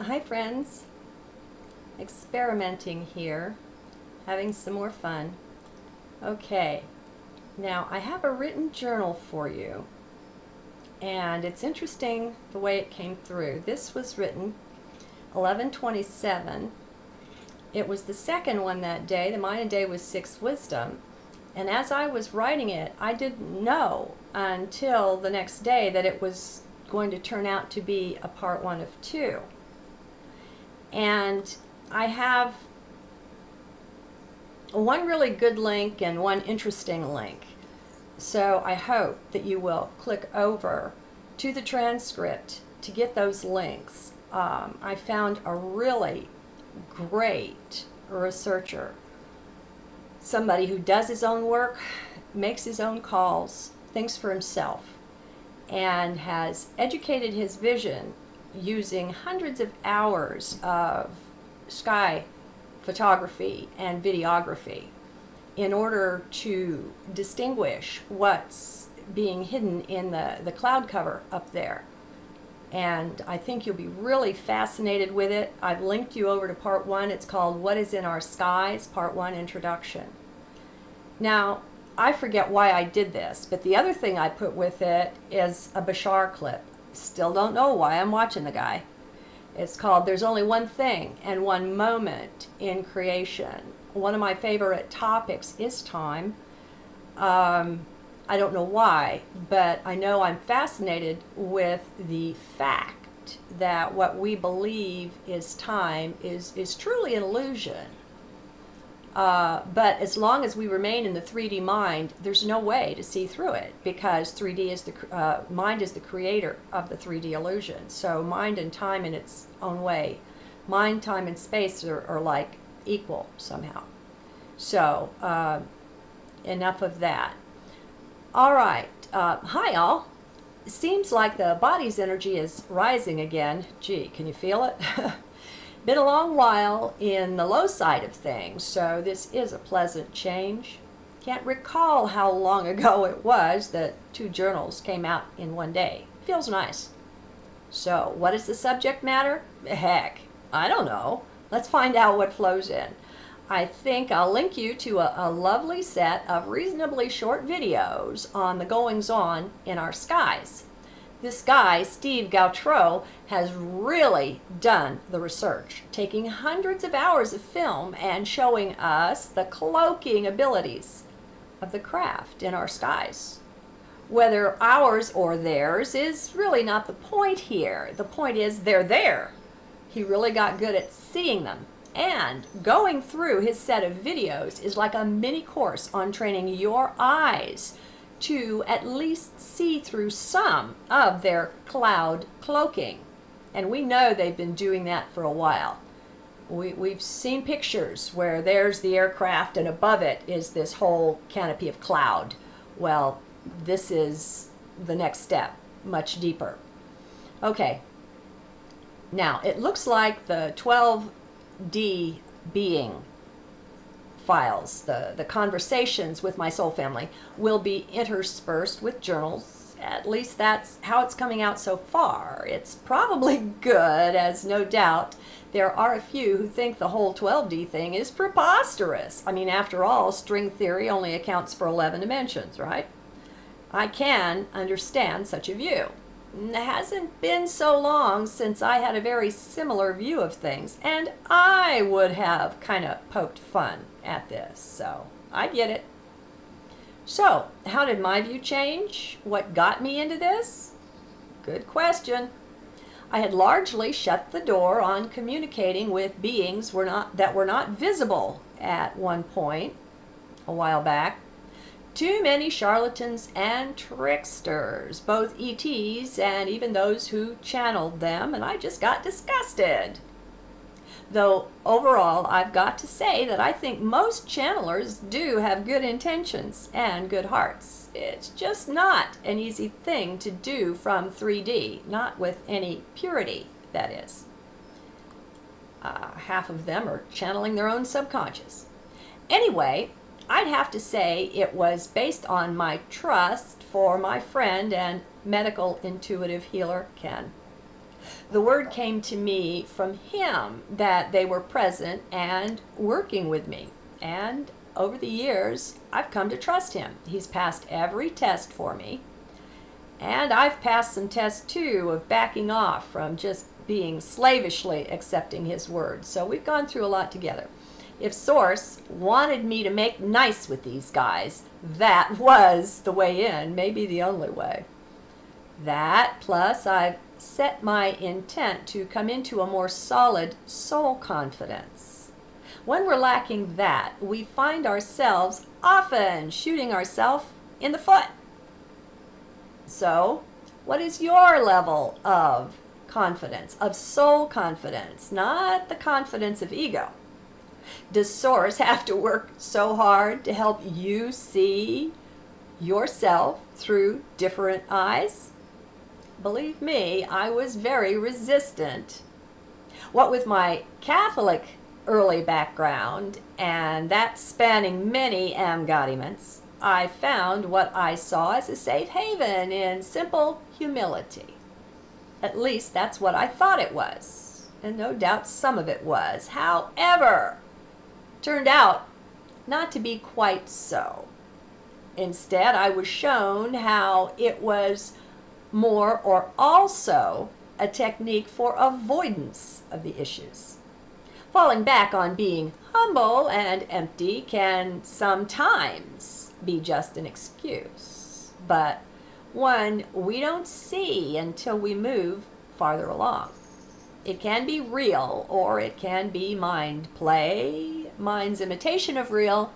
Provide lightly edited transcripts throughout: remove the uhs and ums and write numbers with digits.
Hi friends, experimenting here, having some more fun. Okay, now I have a written journal for you, and it's interesting the way it came through. This was written 11/27. It was the second one that day. The Mayan day was 6 wisdom, and as I was writing it, I didn't know until the next day that it was going to turn out to be a part 1 of 2. And I have one really good link and one interesting link. So I hope that you will click over to the transcript to get those links. I found a really great researcher, somebody who does his own work, makes his own calls, thinks for himself, and has educated his vision using hundreds of hours of sky photography and videography in order to distinguish what's being hidden in the cloud cover up there. And I think you'll be really fascinated with it. I've linked you over to part 1. It's called What is in Our Skies, Part 1 Introduction. Now, I forget why I did this, but the other thing I put with it is a Bashar clip. Still don't know why I'm watching the guy. It's called There's Only One Thing and One Moment in Creation. One of my favorite topics is time. I don't know why, but I know I'm fascinated with the fact that what we believe is time is truly an illusion. But as long as we remain in the 3D mind, there's no way to see through it, because 3D is mind is the creator of the 3D illusion. So mind and time in its own way, mind, time, and space are like equal somehow. So enough of that. All right, hi all. Seems like the body's energy is rising again. Gee, can you feel it? Been a long while in the low side of things, so this is a pleasant change. Can't recall how long ago it was that 2 journals came out in one day. Feels nice. So, what is the subject matter? Heck, I don't know. Let's find out what flows in. I think I'll link you to a lovely set of reasonably short videos on the goings-on in our skies. This guy, Steve Gautreaux, has really done the research, taking hundreds of hours of film and showing us the cloaking abilities of the craft in our skies. Whether ours or theirs is really not the point here. The point is they're there. He really got good at seeing them. And going through his set of videos is like a mini course on training your eyes to at least see through some of their cloud cloaking. And we know they've been doing that for a while. We've seen pictures where there's the aircraft and above it is this whole canopy of cloud. Well, this is the next step, much deeper. Okay, now it looks like the 12D being files, the conversations with my soul family, will be interspersed with journals. At least that's how it's coming out so far. It's probably good, as no doubt there are a few who think the whole 12D thing is preposterous. I mean, after all, string theory only accounts for 11 dimensions, right? I can understand such a view. It hasn't been so long since I had a very similar view of things, and I would have kind of poked fun at this, so I get it. So, how did my view change? What got me into this? Good question. I had largely shut the door on communicating with beings that were not visible at one point a while back. Too many charlatans and tricksters, both ETs and even those who channeled them, and I just got disgusted. Though overall, I've got to say that I think most channelers do have good intentions and good hearts. It's just not an easy thing to do from 3D, not with any purity, that is. Half of them are channeling their own subconscious. Anyway, I'd have to say it was based on my trust for my friend and medical intuitive healer, Ken. The word came to me from him that they were present and working with me. And over the years, I've come to trust him. He's passed every test for me. And I've passed some tests too of backing off from just being slavishly accepting his word. So we've gone through a lot together. If Source wanted me to make nice with these guys, that was the way in, maybe the only way. That, plus I've set my intent to come into a more solid soul confidence. When we're lacking that, we find ourselves often shooting ourselves in the foot. So, what is your level of confidence, of soul confidence, not the confidence of ego? Does Source have to work so hard to help you see yourself through different eyes? Believe me, I was very resistant. What with my Catholic early background, and that spanning many embodiments, I found what I saw as a safe haven in simple humility. At least that's what I thought it was, and no doubt some of it was. However, turned out not to be quite so. Instead, I was shown how it was more or also a technique for avoidance of the issues. Falling back on being humble and empty can sometimes be just an excuse, but one we don't see until we move farther along. It can be real, or it can be mind play, mind's imitation of real,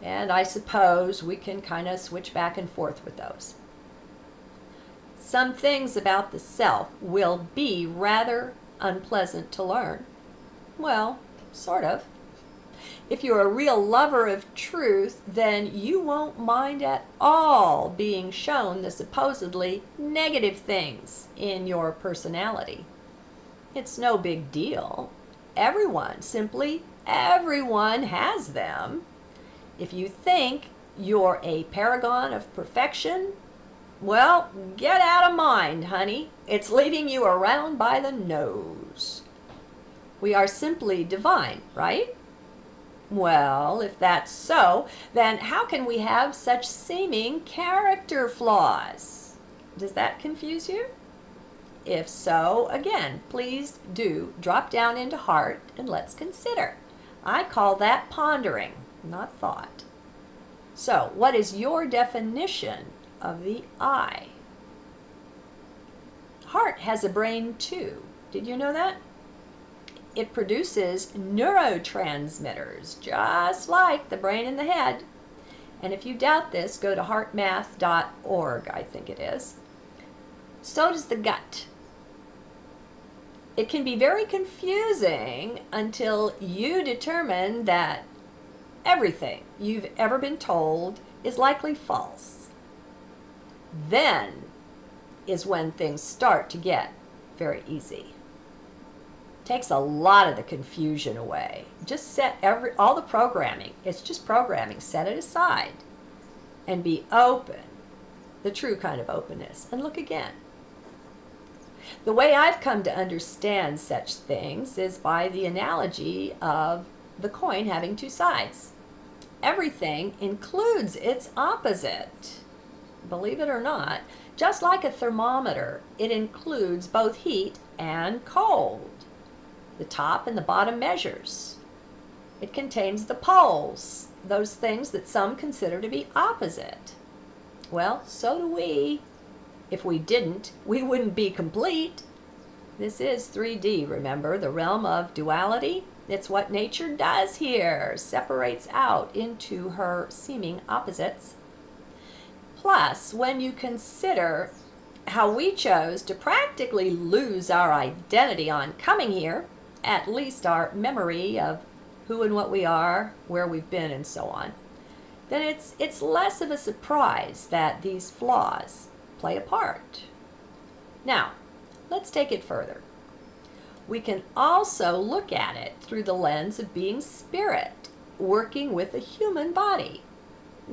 and I suppose we can kind of switch back and forth with those. Some things about the self will be rather unpleasant to learn. Well, sort of. If you're a real lover of truth, then you won't mind at all being shown the supposedly negative things in your personality. It's no big deal. Everyone, simply everyone, has them. If you think you're a paragon of perfection, well, get out of mind, honey. It's leading you around by the nose. We are simply divine, right? Well, if that's so, then how can we have such seeming character flaws? Does that confuse you? If so, again, please do drop down into heart and let's consider. I call that pondering, not thought. So, what is your definition of the I? Heart has a brain too. Did you know that? It produces neurotransmitters, just like the brain in the head. And if you doubt this, go to heartmath.org, I think it is. So does the gut. It can be very confusing until you determine that everything you've ever been told is likely false. Then is when things start to get very easy. Takes a lot of the confusion away. Just set all the programming. It's just programming. Set it aside and be open, the true kind of openness, and look again. The way I've come to understand such things is by the analogy of the coin having two sides. Everything includes its opposite. Believe it or not, just like a thermometer, it includes both heat and cold. The top and the bottom measures. It contains the poles, those things that some consider to be opposite. Well, so do we. If we didn't, we wouldn't be complete. This is 3D, remember, the realm of duality. It's what nature does here, separates out into her seeming opposites. Plus, when you consider how we chose to practically lose our identity on coming here, at least our memory of who and what we are, where we've been, and so on, then it's less of a surprise that these flaws play a part. Now, let's take it further. We can also look at it through the lens of being spirit, working with a human body.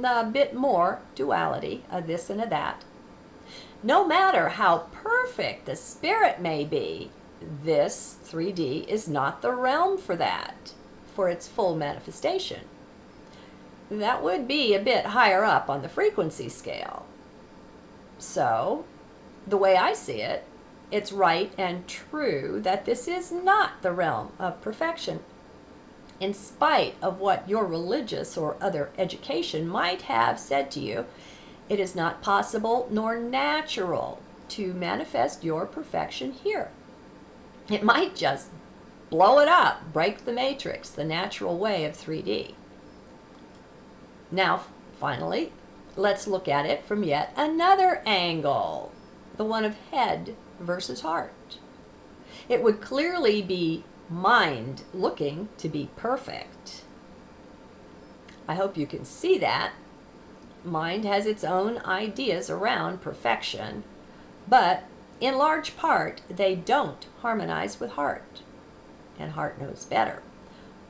A bit more duality, a this and a that. No matter how perfect the spirit may be, this 3D is not the realm for that, for its full manifestation. That would be a bit higher up on the frequency scale. So, the way I see it, it's right and true that this is not the realm of perfection, in spite of what your religious or other education might have said to you. It is not possible nor natural to manifest your perfection here. It might just blow it up, break the matrix, the natural way of 3D. Now, finally, let's look at it from yet another angle, the one of head versus heart. It would clearly be mind looking to be perfect. I hope you can see that. Mind has its own ideas around perfection, but in large part, they don't harmonize with heart. And heart knows better.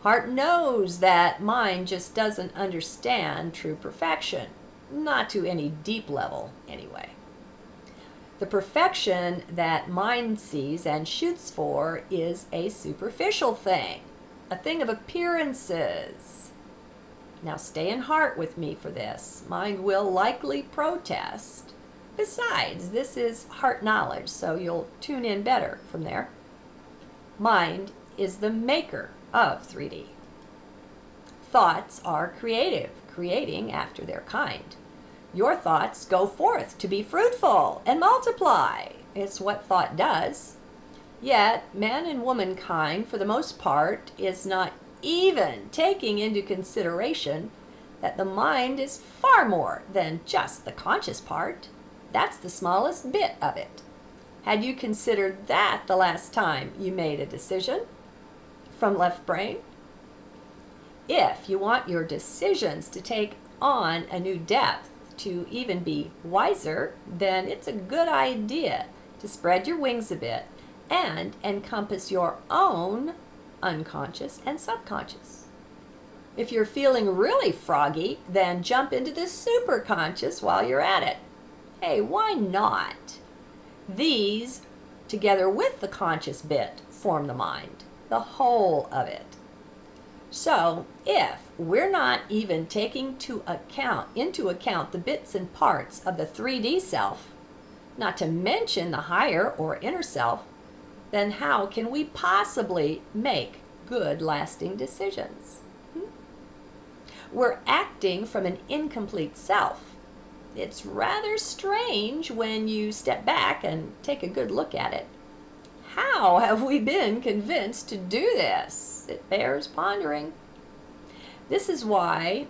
Heart knows that mind just doesn't understand true perfection, not to any deep level anyway. The perfection that mind sees and shoots for is a superficial thing, a thing of appearances. Now stay in heart with me for this. Mind will likely protest. Besides, this is heart knowledge, so you'll tune in better from there. Mind is the maker of 3D. Thoughts are creative, creating after their kind. Your thoughts go forth to be fruitful and multiply. It's what thought does. Yet, man and womankind, for the most part, is not even taking into consideration that the mind is far more than just the conscious part. That's the smallest bit of it. Had you considered that the last time you made a decision from left brain? If you want your decisions to take on a new depth, to even be wiser, then it's a good idea to spread your wings a bit and encompass your own unconscious and subconscious. If you're feeling really froggy, then jump into the superconscious while you're at it. Hey, why not? These, together with the conscious bit, form the mind, the whole of it. So, if we're not even taking into account the bits and parts of the 3D self, not to mention the higher or inner self, then how can we possibly make good, lasting decisions? We're acting from an incomplete self. It's rather strange when you step back and take a good look at it. How have we been convinced to do this? It bears pondering. This is why,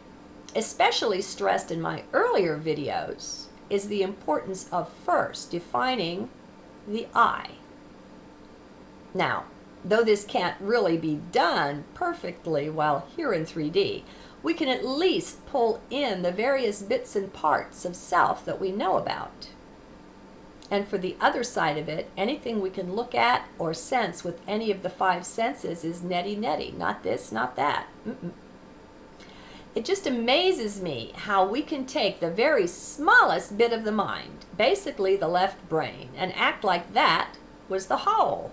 especially stressed in my earlier videos, is the importance of first defining the I. Now, though this can't really be done perfectly while here in 3D, we can at least pull in the various bits and parts of self that we know about. And for the other side of it, anything we can look at or sense with any of the 5 senses is neti-neti. Not this, not that. It just amazes me how we can take the very smallest bit of the mind, basically the left brain, and act like that was the whole.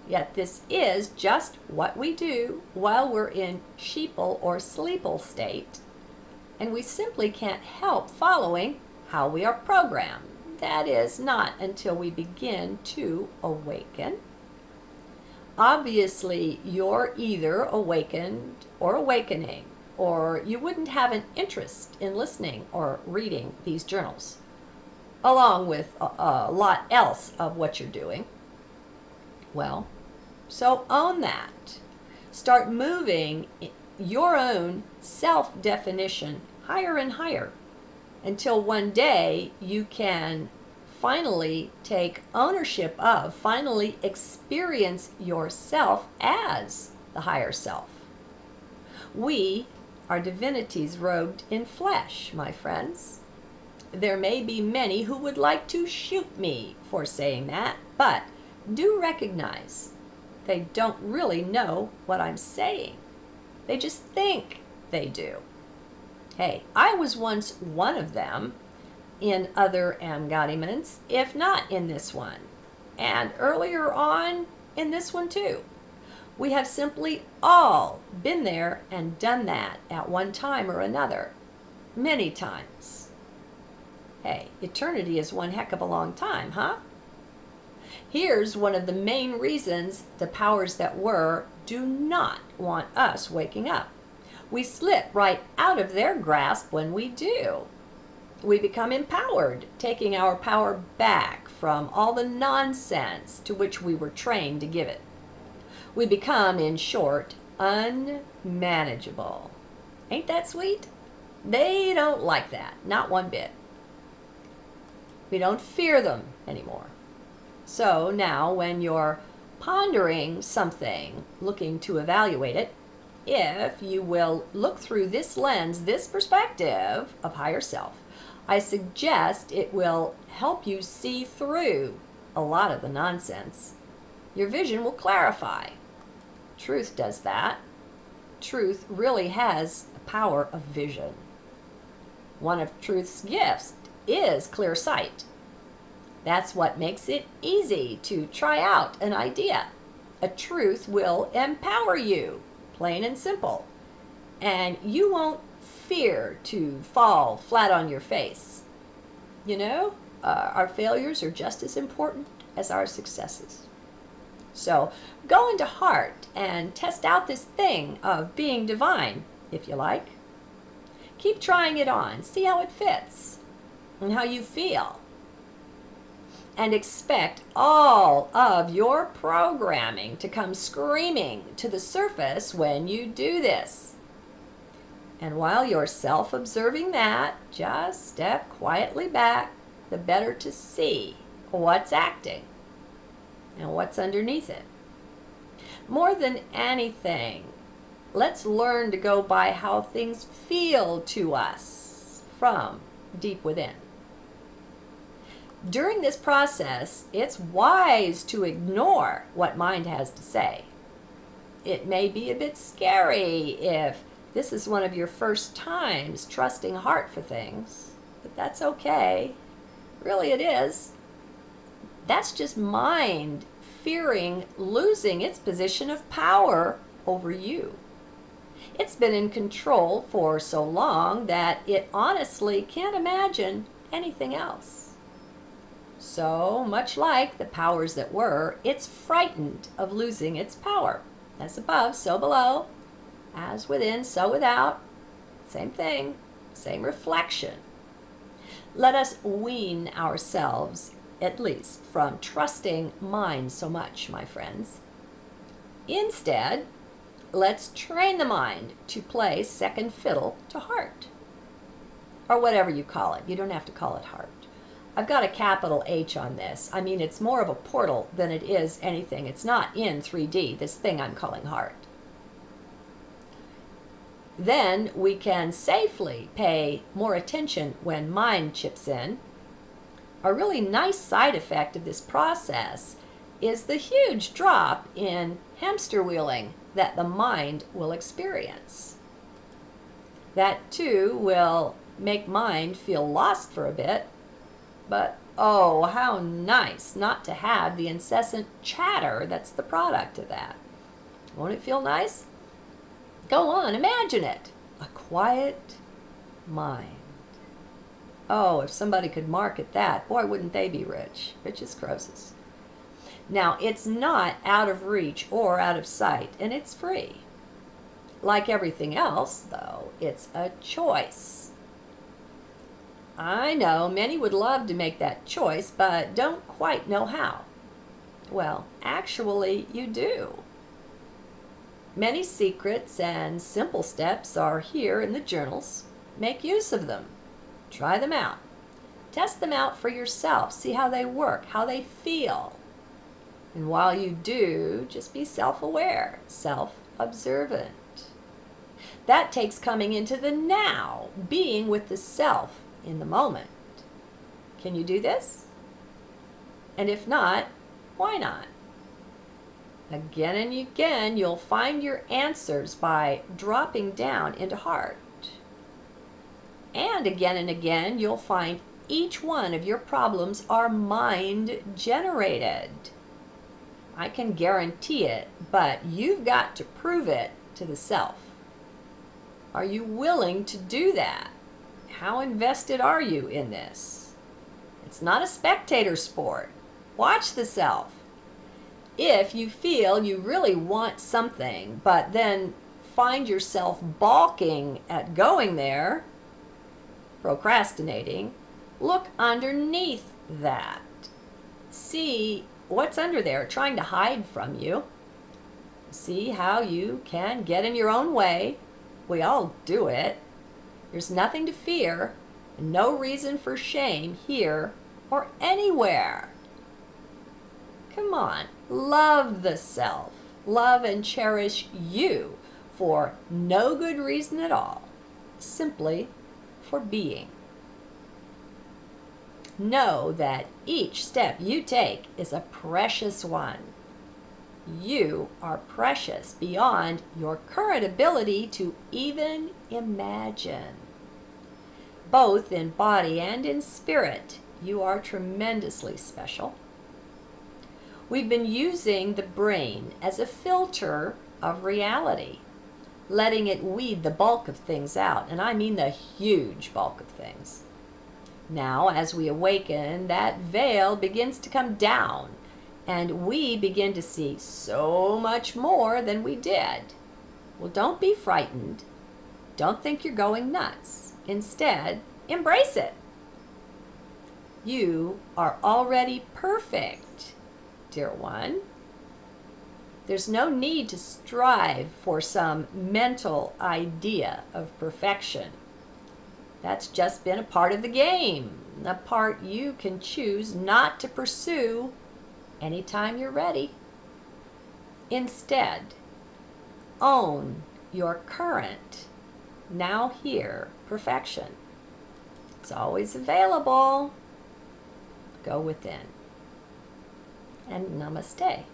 Yet this is just what we do while we're in sheeple or sleeple state, and we simply can't help following how we are programmed. That is, not until we begin to awaken. Obviously, you're either awakened or awakening, or you wouldn't have an interest in listening or reading these journals, along with a lot else of what you're doing. Well, so own that. Start moving your own self-definition higher and higher, until one day you can finally take ownership of, finally experience yourself as the higher self. We are divinities robed in flesh, my friends. There may be many who would like to shoot me for saying that, but do recognize they don't really know what I'm saying. They just think they do. Hey, I was once one of them, in other embodiments, if not in this one, and earlier on in this one too. We have simply all been there and done that at one time or another, many times. Hey, eternity is one heck of a long time, huh? Here's one of the main reasons the powers that were do not want us waking up. We slip right out of their grasp when we do. We become empowered, taking our power back from all the nonsense to which we were trained to give it. We become, in short, unmanageable. Ain't that sweet? They don't like that, not one bit. We don't fear them anymore. So now when you're pondering something, looking to evaluate it, if you will look through this lens, this perspective of higher self, I suggest it will help you see through a lot of the nonsense. Your vision will clarify. Truth does that. Truth really has the power of vision. One of truth's gifts is clear sight. That's what makes it easy to try out an idea. A truth will empower you, plain and simple, and you won't fear to fall flat on your face. You know, our failures are just as important as our successes. So go into heart and test out this thing of being divine, if you like. Keep trying it on, see how it fits and how you feel. And expect all of your programming to come screaming to the surface when you do this. And while you're self-observing that, just step quietly back, the better to see what's acting and what's underneath it. More than anything, let's learn to go by how things feel to us from deep within. During this process, it's wise to ignore what mind has to say. It may be a bit scary if this is one of your first times trusting heart for things, but that's okay. Really, it is. That's just mind fearing losing its position of power over you. It's been in control for so long that it honestly can't imagine anything else. So, much like the powers that were, it's frightened of losing its power. As above, so below. As within, so without. Same thing, same reflection. Let us wean ourselves, at least, from trusting mind so much, my friends. Instead, let's train the mind to play second fiddle to heart. Or whatever you call it. You don't have to call it heart. I've got a capital H on this. I mean, it's more of a portal than it is anything. It's not in 3D, this thing I'm calling heart. Then we can safely pay more attention when mind chips in. A really nice side effect of this process is the huge drop in hamster wheeling that the mind will experience. That too will make mind feel lost for a bit. But, oh, how nice not to have the incessant chatter that's the product of that. Won't it feel nice? Go on, imagine it. A quiet mind. Oh, if somebody could market that, boy, wouldn't they be rich. Rich as Croesus. Now, it's not out of reach or out of sight, and it's free. Like everything else, though, it's a choice. I know many would love to make that choice, but don't quite know how. Well, actually, you do. Many secrets and simple steps are here in the journals. Make use of them. Try them out. Test them out for yourself. See how they work, how they feel. And while you do, just be self-aware, self-observant. That takes coming into the now, being with the self in the moment. Can you do this? And if not, why not? Again and again, you'll find your answers by dropping down into heart. And again, you'll find each one of your problems are mind generated. I can guarantee it, but you've got to prove it to the self. Are you willing to do that? How invested are you in this? It's not a spectator sport. Watch the self. If you feel you really want something, but then find yourself balking at going there, procrastinating, look underneath that. See what's under there trying to hide from you. See how you can get in your own way. We all do it. There's nothing to fear and no reason for shame here or anywhere. Come on, love the self. Love and cherish you for no good reason at all, simply for being. Know that each step you take is a precious one. You are precious beyond your current ability to even imagine. Both in body and in spirit, you are tremendously special. We've been using the brain as a filter of reality, letting it weed the bulk of things out, and I mean the huge bulk of things. Now, as we awaken, that veil begins to come down, and we begin to see so much more than we did. Well, don't be frightened. Don't think you're going nuts. Instead, embrace it. You are already perfect, dear one. There's no need to strive for some mental idea of perfection. That's just been a part of the game, a part you can choose not to pursue anytime you're ready. Instead, own your current, now here, perfection. It's always available. Go within. And namaste.